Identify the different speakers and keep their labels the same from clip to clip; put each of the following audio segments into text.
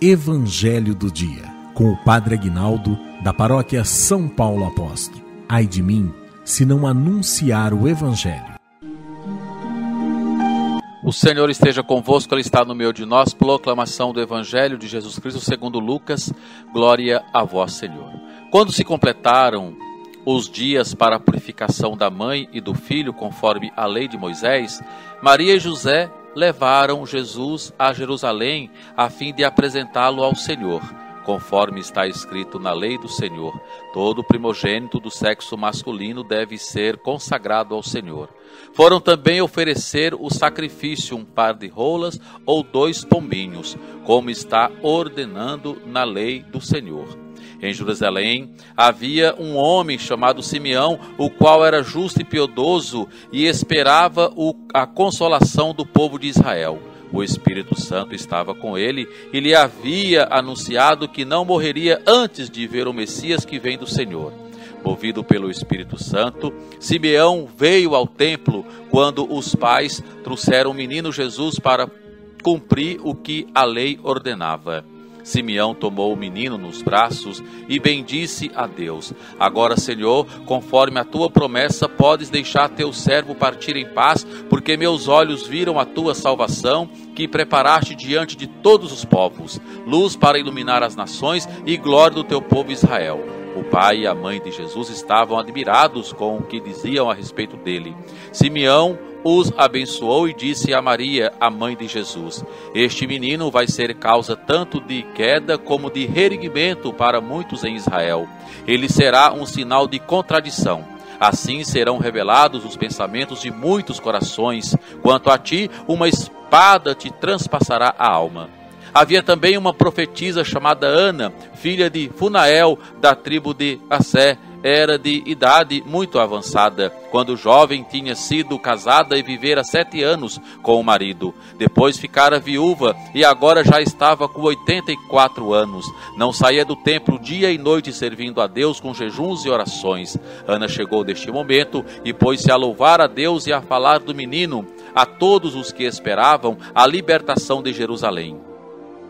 Speaker 1: Evangelho do Dia, com o Padre Aguinaldo, da Paróquia São Paulo Apóstolo. Ai de mim, se não anunciar o Evangelho.
Speaker 2: O Senhor esteja convosco, Ele está no meio de nós. Proclamação do Evangelho de Jesus Cristo segundo Lucas. Glória a vós, Senhor. Quando se completaram os dias para a purificação da mãe e do filho, conforme a lei de Moisés, Maria e José levaram Jesus a Jerusalém a fim de apresentá-lo ao Senhor, conforme está escrito na lei do Senhor. Todo primogênito do sexo masculino deve ser consagrado ao Senhor. Foram também oferecer o sacrifício, um par de rolas ou 2 pombinhos, como está ordenando na lei do Senhor. Em Jerusalém havia um homem chamado Simeão, o qual era justo e piedoso e esperava a consolação do povo de Israel. O Espírito Santo estava com ele e lhe havia anunciado que não morreria antes de ver o Messias que vem do Senhor. Movido pelo Espírito Santo, Simeão veio ao templo quando os pais trouxeram o menino Jesus para cumprir o que a lei ordenava. Simeão tomou o menino nos braços e bendisse a Deus. Agora, Senhor, conforme a tua promessa, podes deixar teu servo partir em paz, porque meus olhos viram a tua salvação, que preparaste diante de todos os povos, luz para iluminar as nações e glória do teu povo Israel. O pai e a mãe de Jesus estavam admirados com o que diziam a respeito dele. Simeão os abençoou e disse a Maria, a mãe de Jesus: este menino vai ser causa tanto de queda como de reerguimento para muitos em Israel. Ele será um sinal de contradição. Assim serão revelados os pensamentos de muitos corações. Quanto a ti, uma espada te transpassará a alma. Havia também uma profetisa chamada Ana, filha de Funael, da tribo de Assé. Era de idade muito avançada, quando jovem tinha sido casada e vivera 7 anos com o marido. Depois ficara viúva e agora já estava com 84 anos. Não saía do templo dia e noite servindo a Deus com jejuns e orações. Ana chegou neste momento e pôs-se a louvar a Deus e a falar do menino a todos os que esperavam a libertação de Jerusalém.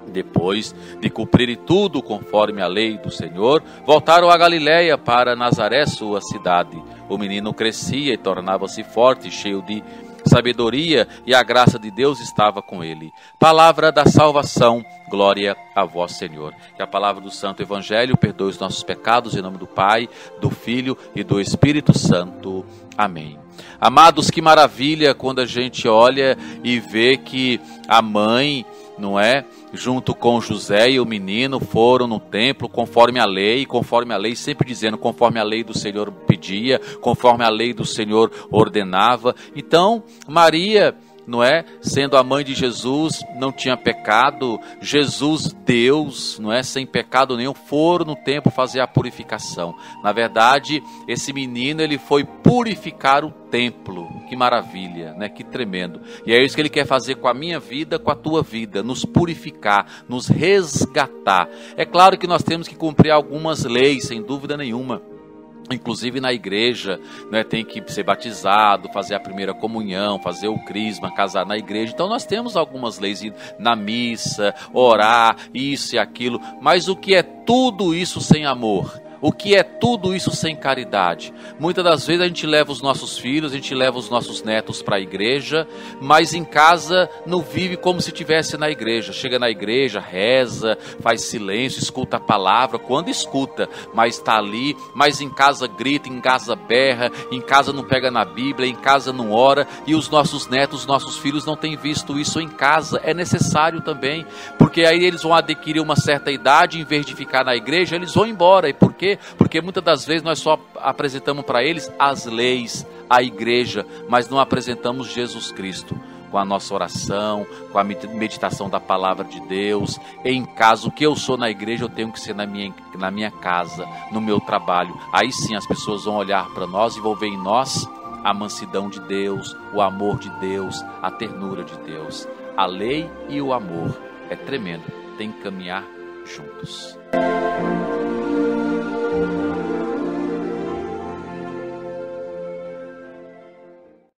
Speaker 2: Depois de cumprirem tudo conforme a lei do Senhor, voltaram a Galiléia para Nazaré, sua cidade. O menino crescia e tornava-se forte, cheio de sabedoria, e a graça de Deus estava com ele. Palavra da salvação, glória a vós, Senhor. Que a palavra do Santo Evangelho perdoe os nossos pecados, em nome do Pai, do Filho e do Espírito Santo. Amém. Amados, que maravilha quando a gente olha e vê que a mãe, não é, junto com José e o menino foram no templo conforme a lei, sempre dizendo conforme a lei do Senhor pedia, conforme a lei do Senhor ordenava. Então Maria, não é, sendo a mãe de Jesus, não tinha pecado. Jesus, Deus, não é, sem pecado nenhum, foram no templo fazer a purificação. Na verdade, esse menino, ele foi purificar o templo. Que maravilha, né? Que tremendo. E é isso que ele quer fazer com a minha vida, com a tua vida, nos purificar, nos resgatar. É claro que nós temos que cumprir algumas leis, sem dúvida nenhuma. Inclusive na igreja, né, tem que ser batizado, fazer a primeira comunhão, fazer o crisma, casar na igreja. Então nós temos algumas leis na missa, orar, isso e aquilo. Mas o que é tudo isso sem amor? O que é tudo isso sem caridade? Muitas das vezes a gente leva os nossos filhos, a gente leva os nossos netos para a igreja, mas em casa não vive como se estivesse na igreja. Chega na igreja, reza, faz silêncio, escuta a palavra, quando escuta, mas está ali, mas em casa grita, em casa berra, em casa não pega na Bíblia, em casa não ora, e os nossos netos, os nossos filhos não têm visto isso em casa. É necessário também, porque aí eles vão adquirir uma certa idade, em vez de ficar na igreja, eles vão embora. E por quê? Porque muitas das vezes nós só apresentamos para eles as leis, a igreja, mas não apresentamos Jesus Cristo. Com a nossa oração, com a meditação da palavra de Deus, em casa. O que eu sou na igreja, eu tenho que ser na minha casa, no meu trabalho. Aí sim as pessoas vão olhar para nós e vão ver em nós a mansidão de Deus, o amor de Deus, a ternura de Deus. A lei e o amor é tremendo, tem que caminhar juntos.